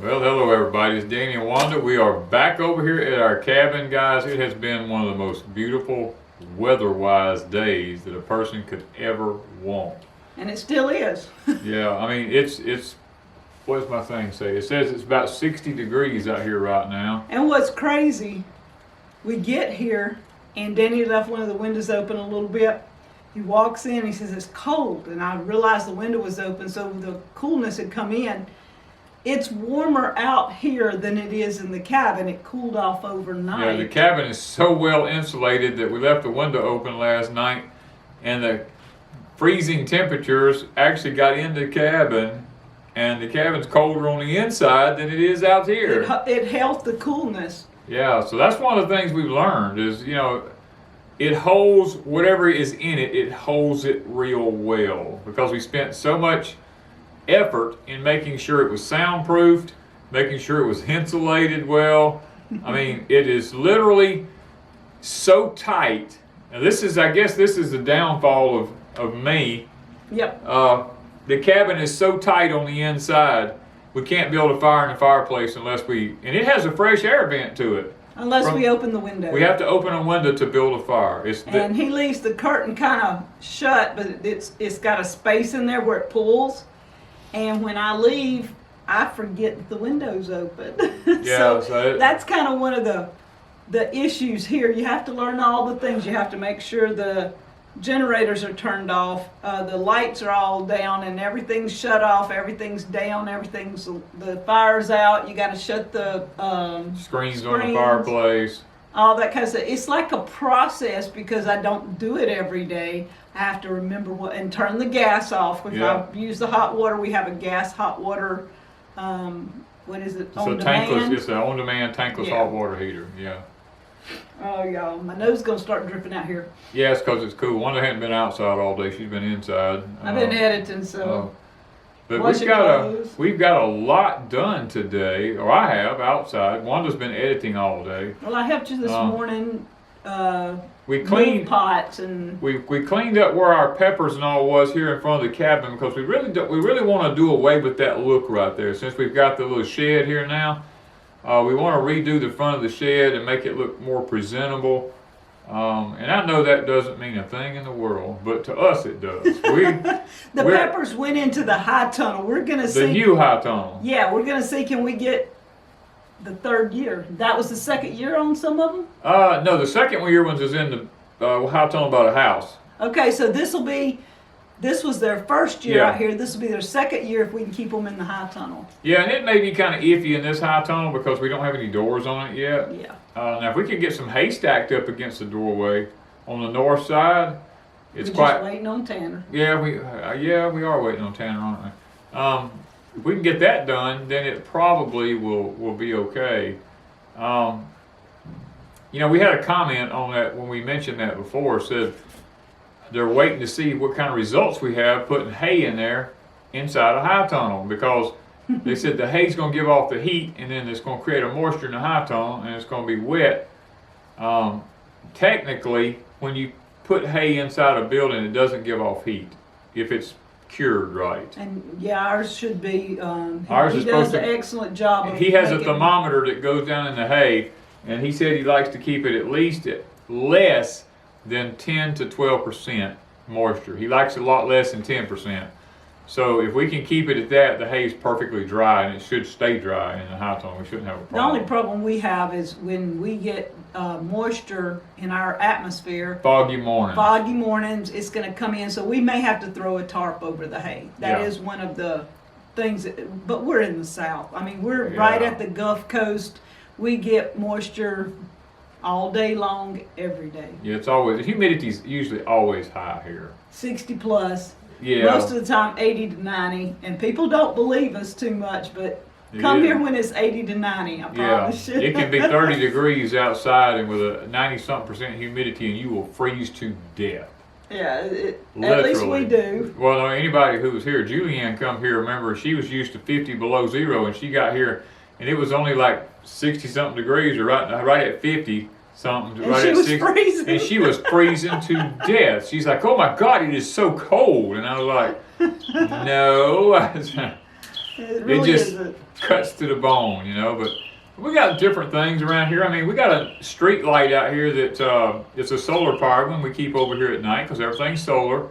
Well, hello everybody, it's Danny and Wanda. We are back over here at our cabin, guys. It has been one of the most beautiful weather-wise days that a person could ever want. And it still is. Yeah, I mean, it's what does my thing say? It says it's about 60 degrees out here right now. And what's crazy, we get here and Danny left one of the windows open a little bit. He walks in, he says it's cold, and I realized the window was open, so the coolness had come in. It's warmer out here than it is in the cabin. It cooled off overnight. Yeah, the cabin is so well insulated that we left the window open last night, and the freezing temperatures actually got into the cabin, and the cabin's colder on the inside than it is out here. It held the coolness. Yeah, so that's one of the things we've learned is, you know, it holds whatever is in it, it holds it real well, because we spent so much effort in making sure it was soundproofed, making sure it was insulated well. I mean, it is literally so tight. And this is, I guess this is the downfall of me. Yep. The cabin is so tight on the inside, we can't build a fire in the fireplace unless and it has a fresh air vent to it. Unless we open the window. We have to open a window to build a fire. And he leaves the curtain kind of shut, but it's got a space in there where it pulls. And when I leave, I forget the window's open. Yeah, so that's kind of one of the issues here. You have to learn all the things. You have to make sure the generators are turned off, the lights are all down, and everything's shut off. Everything's down. The fire's out. You got to shut the screens on the fireplace. All that kind of stuff. It's like a process because I don't do it every day. I have to remember and turn the gas off. If I use the hot water, we have a gas hot water. What is it? So tankless. It's an on-demand tankless hot water heater. Yeah. Oh, y'all, my nose is gonna start dripping out here. Yeah, it's because it's cool. Wanda hadn't been outside all day. She's been inside. I've been editing, so. But we've got a lot done today, or I have outside. Wanda's been editing all day. Well, I helped you this morning. We cleaned pots and we cleaned up where our peppers and all was here in front of the cabin because we really want to do away with that look right there. Since we've got the little shed here now, we want to redo the front of the shed and make it look more presentable. And I know that doesn't mean a thing in the world, but to us it does. The peppers went into the high tunnel. We're gonna see the new high tunnel. Yeah, we're gonna see can we get the third year. That was the second year on some of them? No, the second year ones is in the high tunnel by the house. Okay, so this was their first year out here. This will be their second year if we can keep them in the high tunnel. Yeah, and it may be kind of iffy in this high tunnel because we don't have any doors on it yet. Yeah. Now, if we could get some hay stacked up against the doorway on the north side, it's We're quite. Just waiting on Tanner. Yeah, we are waiting on Tanner, aren't we? If we can get that done, then it probably will be okay. You know, we had a comment on that when we mentioned that before. Said they're waiting to see what kind of results we have putting hay in there inside a high tunnel because they said the hay's going to give off the heat and then it's going to create a moisture in the high tunnel and it's going to be wet. Technically, when you put hay inside a building, it doesn't give off heat if it's cured right. And ours should be. Ours he is does supposed an excellent job. He has a thermometer that goes down in the hay, and he said he likes to keep it at least at less than 10 to 12% moisture. He likes a lot less than 10%. So if we can keep it at that, the hay is perfectly dry, and it should stay dry in the high tunnel. We shouldn't have a problem. The only problem we have is when we get moisture in our atmosphere. Foggy mornings. Foggy mornings, it's going to come in, so we may have to throw a tarp over the hay. That is one of the things. But we're in the South. I mean, we're right at the Gulf Coast. We get moisture all day long, every day. Yeah, it's always, the humidity's usually always high here. 60 plus. Yeah. Most of the time 80 to 90, and people don't believe us too much, but come here when it's 80 to 90, I promise you. It can be 30 degrees outside and with a 90-something% humidity, and you will freeze to death. Yeah, at least we do. Well, anybody who was here, Julianne come here, remember, she was used to 50 below zero, and she got here, and it was only like 60-something degrees, or right at 50. Something and right she at was 60, freezing. and she was freezing to death. She's like, "Oh my God, it is so cold," and I was like, "No." It really just is cuts to the bone, you know. But we got different things around here. I mean, we got a street light out here that it's a solar powered one we keep over here at night because everything's solar.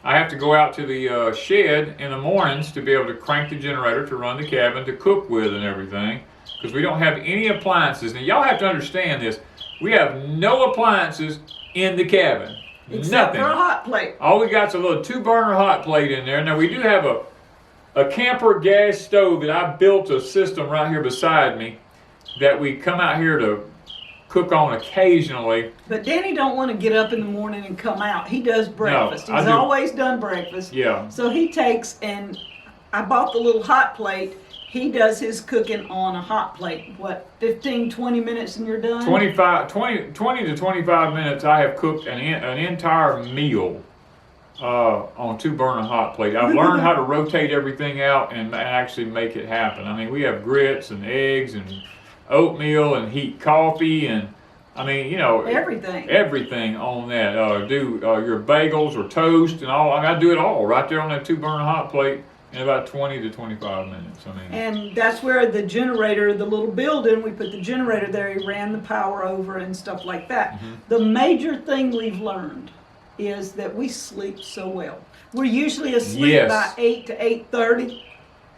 I have to go out to the shed in the mornings to be able to crank the generator to run the cabin to cook with and everything because we don't have any appliances. Now, y'all have to understand this. We have no appliances in the cabin. Except Nothing. for a hot plate. All we got is a little 2-burner hot plate in there. Now, we do have a camper gas stove that I built a system right here beside me that we come out here to cook on occasionally. But Danny don't want to get up in the morning and come out. He does breakfast. No, He's always done breakfast. Yeah. So he takes, and I bought the little hot plate. He does his cooking on a hot plate. What, 15, 20 minutes and you're done? 20 to 25 minutes, I have cooked an entire meal on 2-burner hot plate. I've learned how to rotate everything out and actually make it happen. I mean, we have grits and eggs and oatmeal and heat coffee and I mean, you know, everything on that. Do your bagels or toast and all. I mean, I do it all right there on that 2-burner hot plate in about 20 to 25 minutes. I mean, and that's where the generator, the little building, we put the generator there. He ran the power over and stuff like that. Mm-hmm. The major thing we've learned is that we sleep so well. We're usually asleep by 8 to 8:30.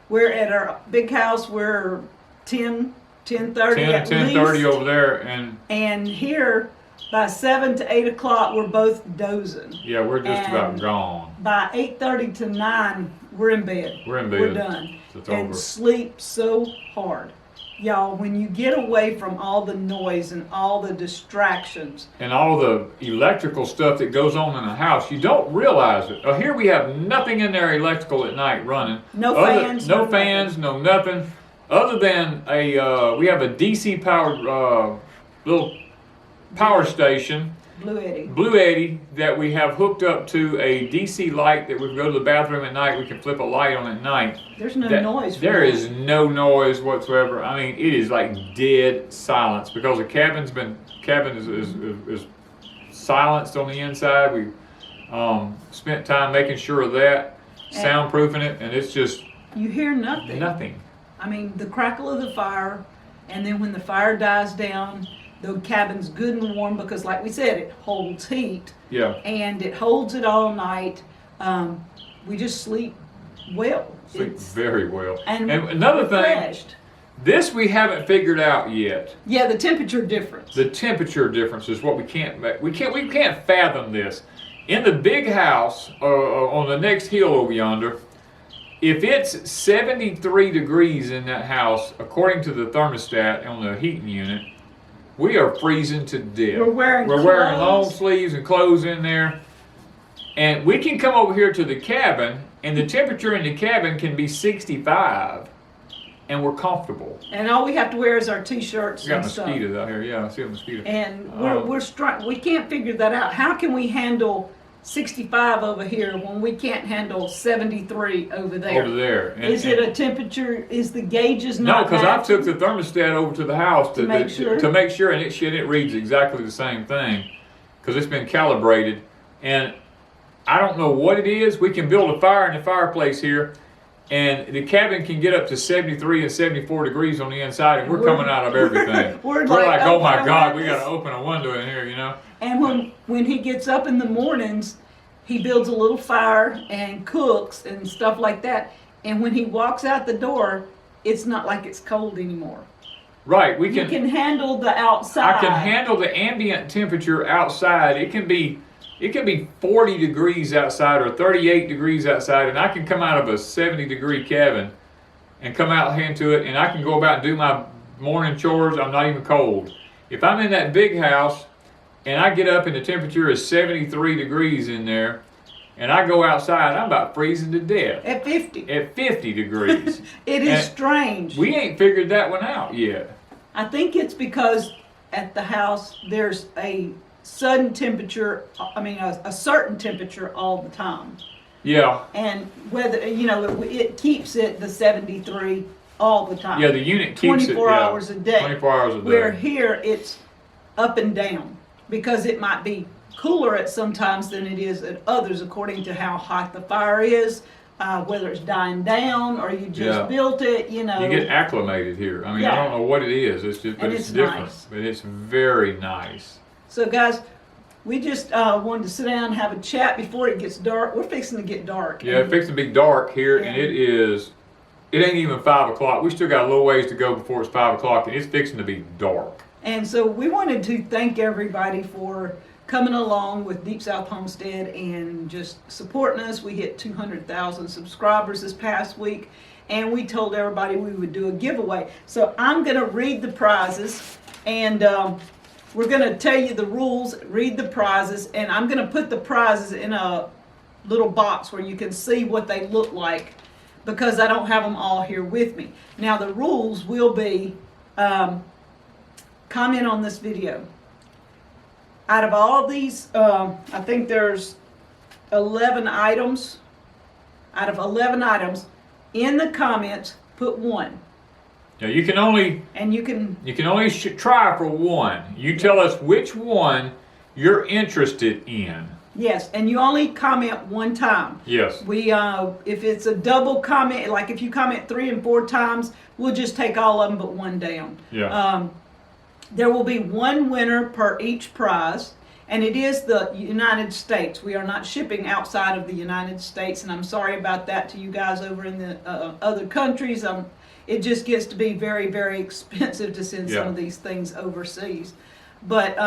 We're at our big house. We're 10:30 at 10:30 least. over there, and here by 7 to 8 o'clock we're both dozing. Yeah, we're just about gone. By 8:30 to 9 we're in bed. We're done. It's and over. Sleep so hard. Y'all, when you get away from all the noise and all the distractions. And all the electrical stuff that goes on in the house, you don't realize it. Here we have nothing in there electrical at night running. No fans. No fans, no nothing. Other than we have a DC powered little power station. Blue Eddy that we have hooked up to a DC light that we can go to the bathroom at night. We can flip a light on at night. There's no noise. There is no noise whatsoever. I mean, it is like dead silence because the cabin is silenced on the inside. We spent time making sure of that, soundproofing it, and it's just you hear nothing. Nothing. I mean, the crackle of the fire, and then when the fire dies down. The cabin's good and warm because, like we said, it holds heat. Yeah. And it holds it all night. We just sleep well. Sleep very well. And another thing, this we haven't figured out yet. Yeah, the temperature difference. The temperature difference is what we can't fathom this. In the big house on the next hill over yonder, if it's 73 degrees in that house, according to the thermostat on the heating unit, we are freezing to death. We're wearing long sleeves and clothes in there. And we can come over here to the cabin, and the temperature in the cabin can be 65, and we're comfortable. And all we have to wear is our T-shirts We got and stuff. mosquitoes out here. Yeah, I see a mosquito. And we can't figure that out. How can we handle 65 over here when we can't handle 73 over there? Over there. Is it a temperature? Is the gauges not? No, because I took the thermostat over to the house to make sure, and it reads exactly the same thing because it's been calibrated. And I don't know what it is. We can build a fire in the fireplace here, and the cabin can get up to 73 and 74 degrees on the inside, and we're coming out of everything. We're like, oh my God, we got to open a window in here, you know. And when he gets up in the mornings, he builds a little fire and cooks and stuff like that. And when he walks out the door, it's not like it's cold anymore. Right, you can handle the outside. I can handle the ambient temperature outside. It can be 40 degrees outside or 38 degrees outside, and I can come out of a 70-degree cabin and come out into it, and I can go about and do my morning chores. I'm not even cold. If I'm in that big house and I get up and the temperature is 73 degrees in there, and I go outside, I'm about freezing to death. At 50. At 50 degrees. It is strange. We ain't figured that one out yet. I think it's because at the house there's a sudden temperature, a certain temperature all the time. Yeah. And whether, it keeps it the 73 all the time. Yeah, the unit keeps 24 hours a day. 24 hours a day. Where here it's up and down because it might be cooler at some times than it is at others according to how hot the fire is. whether it's dying down or you just built it, you know. You get acclimated here. I mean, I don't know what it is. It's just, but it's different. Nice. But it's very nice. So guys, we just wanted to sit down and have a chat before it gets dark. We're fixing to get dark. Yeah, it's fixing to be dark here, and it ain't even 5 o'clock. We still got a little ways to go before it's 5 o'clock, and it's fixing to be dark. And so we wanted to thank everybody for coming along with Deep South Homestead and just supporting us. We hit 200,000 subscribers this past week, and we told everybody we would do a giveaway. So I'm going to read the prizes, and we're going to tell you the rules, read the prizes, and I'm going to put the prizes in a little box where you can see what they look like, because I don't have them all here with me. Now the rules will be, comment on this video. Out of all these, I think there's 11 items. Out of 11 items, in the comments, put one. Now you can only try for one. You tell us which one you're interested in. Yes, and you only comment one time. Yes. We if it's a double comment, like if you comment 3 and 4 times, we'll just take all of them but one down. Yeah. There will be one winner per each prize, and it is the United States. We are not shipping outside of the United States, and I'm sorry about that to you guys over in the other countries. It just gets to be very, very expensive to send some of these things overseas. But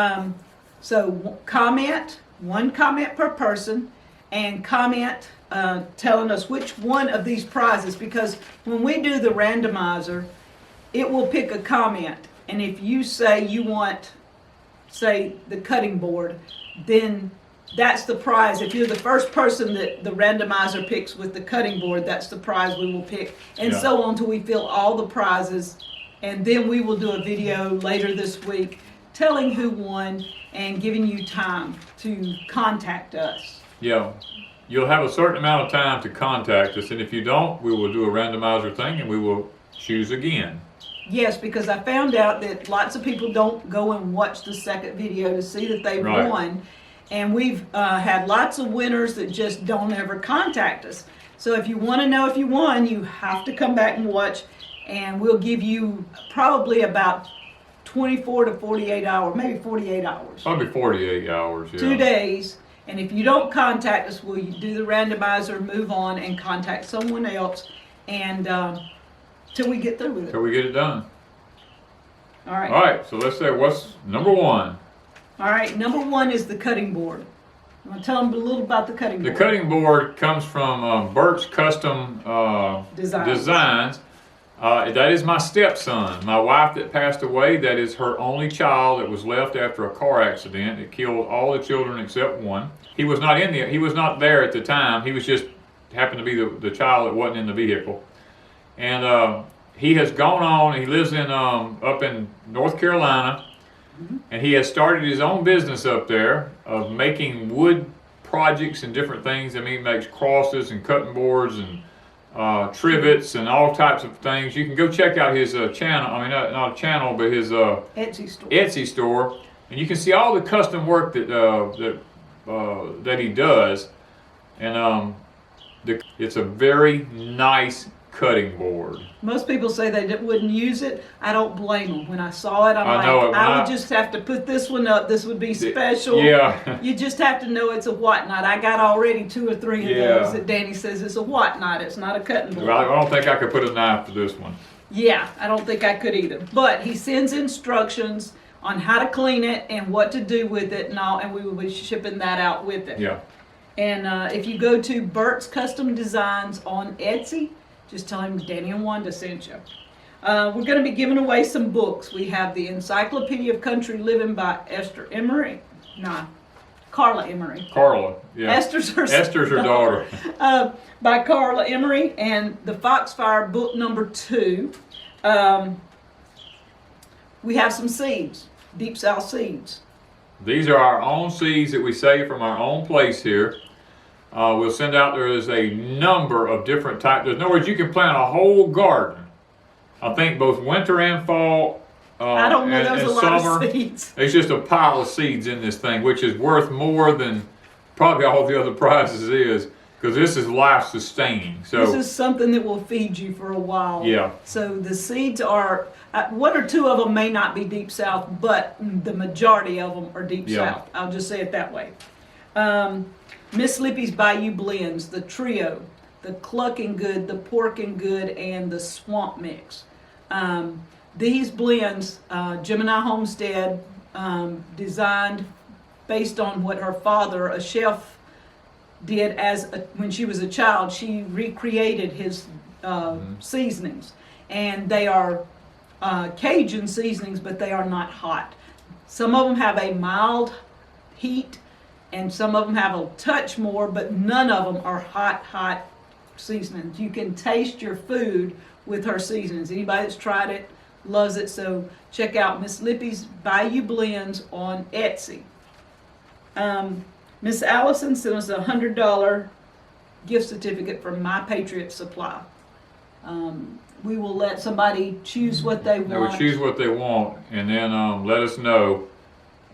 so one comment per person, and comment telling us which one of these prizes, because when we do the randomizer, it will pick a comment. And if you say you want, say, the cutting board, then that's the prize. If you're the first person that the randomizer picks with the cutting board, that's the prize we will pick. And so on until we fill all the prizes. And then we will do a video later this week telling who won and giving you time to contact us. Yeah. You'll have a certain amount of time to contact us. And if you don't, we will do a randomizer thing and we will choose again. Yes, because I found out that lots of people don't go and watch the second video to see that they won. And we've had lots of winners that just don't ever contact us. So if you want to know if you won, you have to come back and watch, and we'll give you probably about 24 to 48 hours, maybe 48 hours. Probably 48 hours, yeah. 2 days. And if you don't contact us, we'll do the randomizer, move on, and contact someone else, and till we get through with it. Till we get it done. All right. All right, so let's say what's number one? All right, number one is the cutting board. I'm going to tell them a little about the cutting board. The cutting board comes from Burts Custom Designs. That is my stepson. My wife that passed away, that is her only child that was left after a car accident. It killed all the children except one. He was not there at the time. He was just happened to be the child that wasn't in the vehicle. And he has gone on. He lives in up in North Carolina, and he has started his own business up there of making wood projects and different things. I mean, he makes crosses and cutting boards and trivets and all types of things. You can go check out his channel. I mean, not a channel, but his Etsy store, and you can see all the custom work that he does. And it's a very nice cutting board. Most people say they wouldn't use it. I don't blame them. When I saw it, I would just have to put this one up. This would be special. Yeah. You just have to know it's a whatnot. I got already 2 or 3 of those that Danny says it's a whatnot. It's not a cutting board. Well, I don't think I could put a knife to this one. Yeah, I don't think I could either. But he sends instructions on how to clean it and what to do with it and all, and we will be shipping that out with it. Yeah. And if you go to Burts Custom Designs on Etsy, just tell him Danny and Wanda sent you. We're going to be giving away some books. We have the Encyclopedia of Country Living by Carla Emery. Carla, yeah. Esther's her daughter. By Carla Emery, and the Foxfire book number 2. We have some seeds, Deep South seeds. These are our own seeds that we save from our own place here. We'll send out, there is a number of different types. In other words, you can plant a whole garden. I think both winter and fall I don't know, there's a lot summer. of seeds. There's just a pile of seeds in this thing, which is worth more than probably all the other prizes is. because this is life sustaining. So this is something that will feed you for a while. Yeah. So the seeds are, one or two of them may not be Deep South, but the majority of them are Deep South. I'll just say it that way. Miss Lippy's Bayou blends, the trio, the Clucking Good, the Porkin' Good, and the Swamp Mix. These blends, Gemini Homestead designed based on what her father, a chef, did when she was a child. She recreated his seasonings, and they are Cajun seasonings, but they are not hot. Some of them have a mild heat, and some of them have a touch more, but none of them are hot seasonings. You can taste your food with her seasonings. Anybody that's tried it loves it. So check out Miss Lippy's Bayou Blends on Etsy. Miss Allison sent us a $100 gift certificate from My Patriots Supply. We will let somebody choose what they want. They will choose what they want, and then let us know,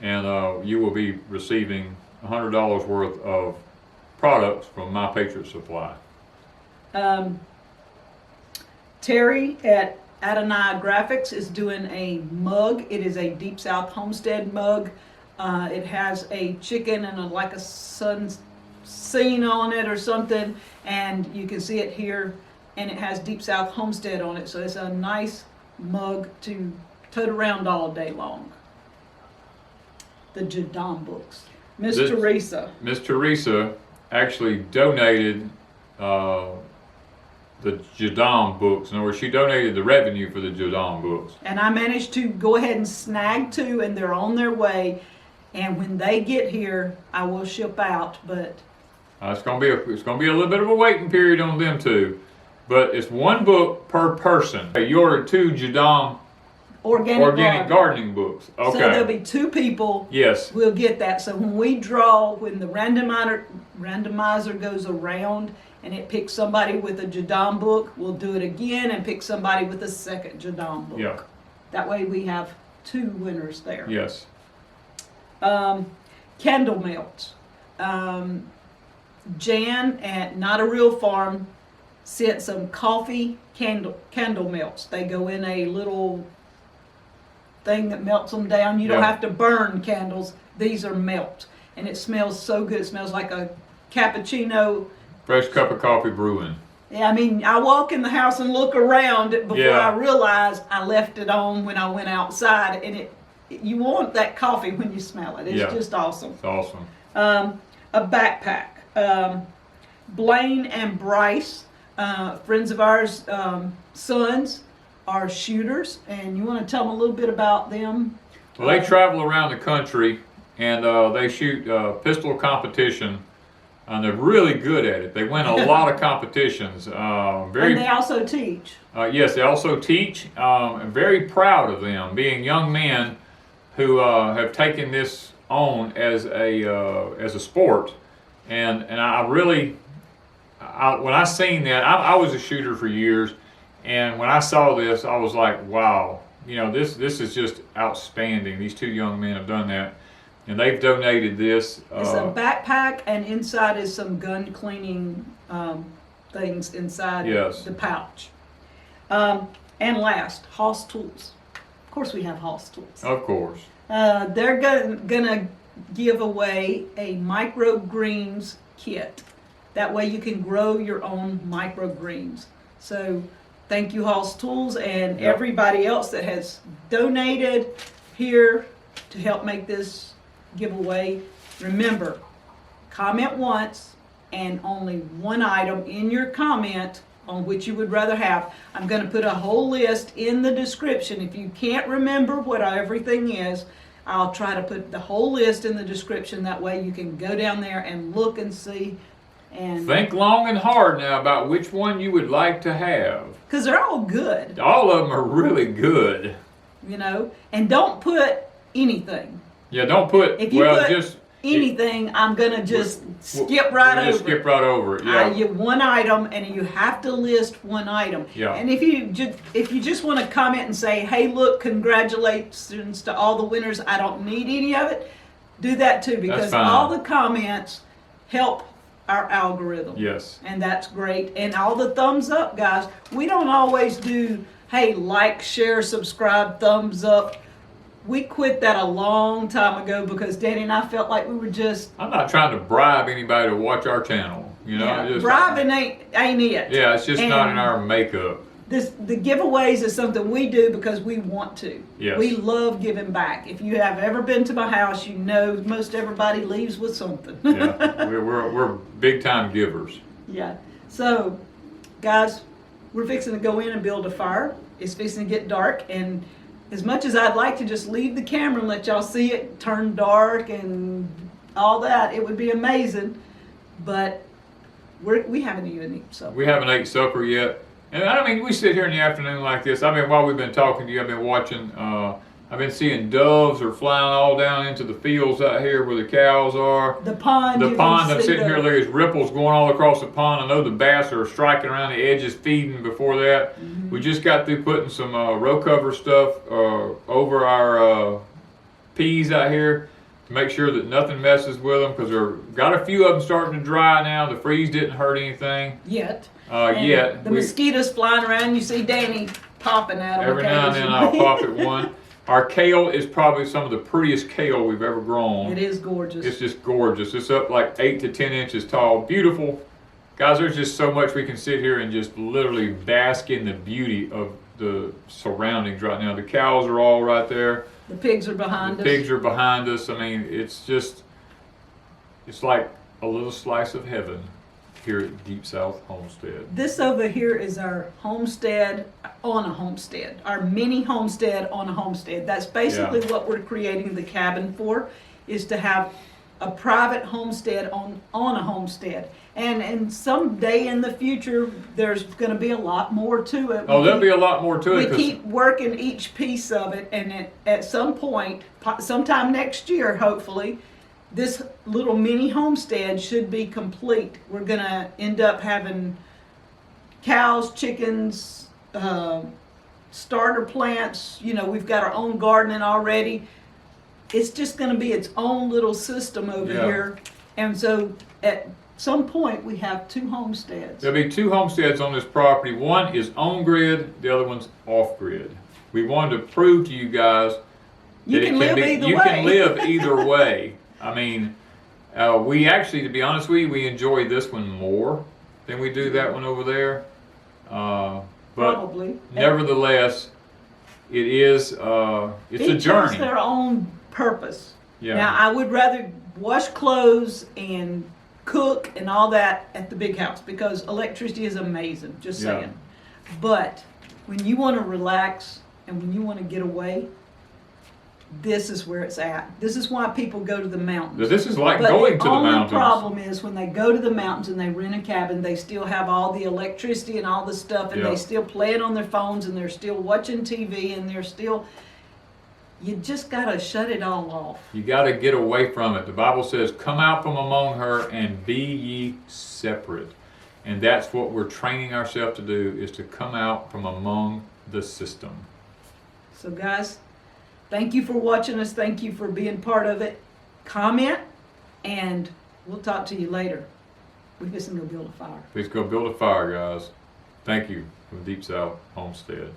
and you will be receiving $100 worth of products from My Patriots Supply. Terry at Adonai Graphix is doing a mug. It is a Deep South Homestead mug. It has a chicken and like a sun scene on it or something, and you can see it here, and it has Deep South Homestead on it. So it's a nice mug to tote around all day long. The Jadam books. Miss Teresa actually donated the Jadam books. In other words, she donated the revenue for the Jadam books. And I managed to go ahead and snag 2, and they're on their way. And when they get here, I will ship out. But it's gonna be a little bit of a waiting period on them too. But it's 1 book per person. You ordered 2 Jadam organic gardening books. Okay. So there'll be 2 people. Yes. We'll get that. So when we draw, when the randomizer goes around and it picks somebody with a Jadam book, we'll do it again and pick somebody with a second Jadam book. Yeah. That way we have 2 winners there. Yes. Candle melts. Jan at Not a Real Farm sent some coffee candle melts. They go in a little thing that melts them down. You don't have to burn candles. These are melt. And it smells so good. It smells like a cappuccino. Fresh cup of coffee brewing. Yeah, I mean, I walk in the house and look around before I realize I left it on when I went outside. And you want that coffee when you smell it. It's just awesome. It's awesome. A backpack. Blaine and Bryce, friends of ours, sons, are shooters, and you want to tell them a little bit about them? Well, they travel around the country, and they shoot pistol competition, and they're really good at it. They win a lot of competitions. And they also teach. Yes, they also teach. I'm very proud of them, being young men who have taken this on as a sport, and I really, when I seen that, I was a shooter for years, and when I saw this, I was like, wow, this is just outstanding. These 2 young men have done that, and they've donated this. It's a backpack, and inside is some gun cleaning things inside the pouch. And last, Hoss Tools. Of course we have Hoss Tools. Of course. They're gonna give away a microgreens kit. That way you can grow your own microgreens. So thank you, Hoss Tools, and everybody else that has donated here to help make this giveaway. Remember, comment once and only 1 item in your comment on which you would rather have. I'm going to put a whole list in the description. If you can't remember what everything is, I'll try to put the whole list in the description. That way you can go down there and look and see. And think long and hard now about which one you would like to have. Because they're all good. All of them are really good. And don't put anything. Yeah, don't put, just anything, I'm going to just skip right over it. Skip right over it, yeah. You 1 item, and you have to list 1 item. Yeah. And if you just want to comment and say, hey, look, congratulations to all the winners, I don't need any of it, do that too, because all the comments help our algorithm. Yes. And that's great. And all the thumbs up, guys. We don't always do, hey, like, share, subscribe, thumbs up. We quit that a long time ago because Danny and I felt like we were just... I'm not trying to bribe anybody to watch our channel. You know, Yeah, just, bribing ain't it. Yeah, it's just not in And our makeup. the giveaways is something we do because we want to. Yes. We love giving back. If you have ever been to my house, you know most everybody leaves with something. Yeah, we're big time givers. Yeah. So, guys, we're fixing to go in and build a fire. It's fixing to get dark, and as much as I'd like to just leave the camera and let y'all see it turn dark and all that, it would be amazing. But we haven't even eaten supper. We haven't ate supper yet. And I mean, we sit here in the afternoon like this. I mean, while we've been talking to you, I've been watching, I've been seeing doves are flying all down into the fields out here where the cows are. The pond. The pond, I'm sitting here, there's ripples going all across the pond. I know the bass are striking around the edges, feeding before that. Mm-hmm. We just got through putting some row cover stuff over our peas out here to make sure that nothing messes with them, because we've got a few of them starting to dry now. The freeze didn't hurt anything. Yet. Yet. The mosquitoes flying around, you see Danny popping at them. Every now and then I'll pop at one. Our kale is probably some of the prettiest kale we've ever grown. It is gorgeous. It's just gorgeous. It's up like 8 to 10 inches tall. Beautiful. Guys, there's just so much we can sit here and just literally bask in the beauty of the surroundings right now. The cows are all right there. The pigs are behind us. The pigs are behind us. I mean, it's like a little slice of heaven here at Deep South Homestead. This over here is our homestead on a homestead, our mini homestead on a homestead. That's basically what we're creating the cabin for, is to have a private homestead on a homestead. And someday in the future, there's going to be a lot more to it. Oh, there'll be a lot more to it. We keep working each piece of it, and at some point, sometime next year, hopefully, this little mini homestead should be complete. We're going to end up having cows, chickens, starter plants. You know, we've got our own gardening already. It's just going to be its own little system over here. And so at some point, we have 2 homesteads. There'll be 2 homesteads on this property. One is on grid, the other one's off grid. We wanted to prove to you guys that You can live either way. I mean, we actually, to be honest with you, we enjoy this one more than we do that one over there. But Probably. Nevertheless, it is, it's a journey. Each has their own purpose. Yeah. Now, I would rather wash clothes and cook and all that at the big house because electricity is amazing, just saying. But when you want to relax and when you want to get away, this is where it's at. This is why people go to the mountains. This is like going to the mountains. The only problem is when they go to the mountains and they rent a cabin, they still have all the electricity and all the stuff, and they still play it on their phones, and they're still watching TV, and they're still... You just got to shut it all off. You got to get away from it. The Bible says, come out from among her and be ye separate. And that's what we're training ourselves to do, is to come out from among the system. So guys, thank you for watching us. Thank you for being part of it. Comment, and we'll talk to you later. We're just going to build a fire. Let's go build a fire, guys. Thank you from Deep South Homestead.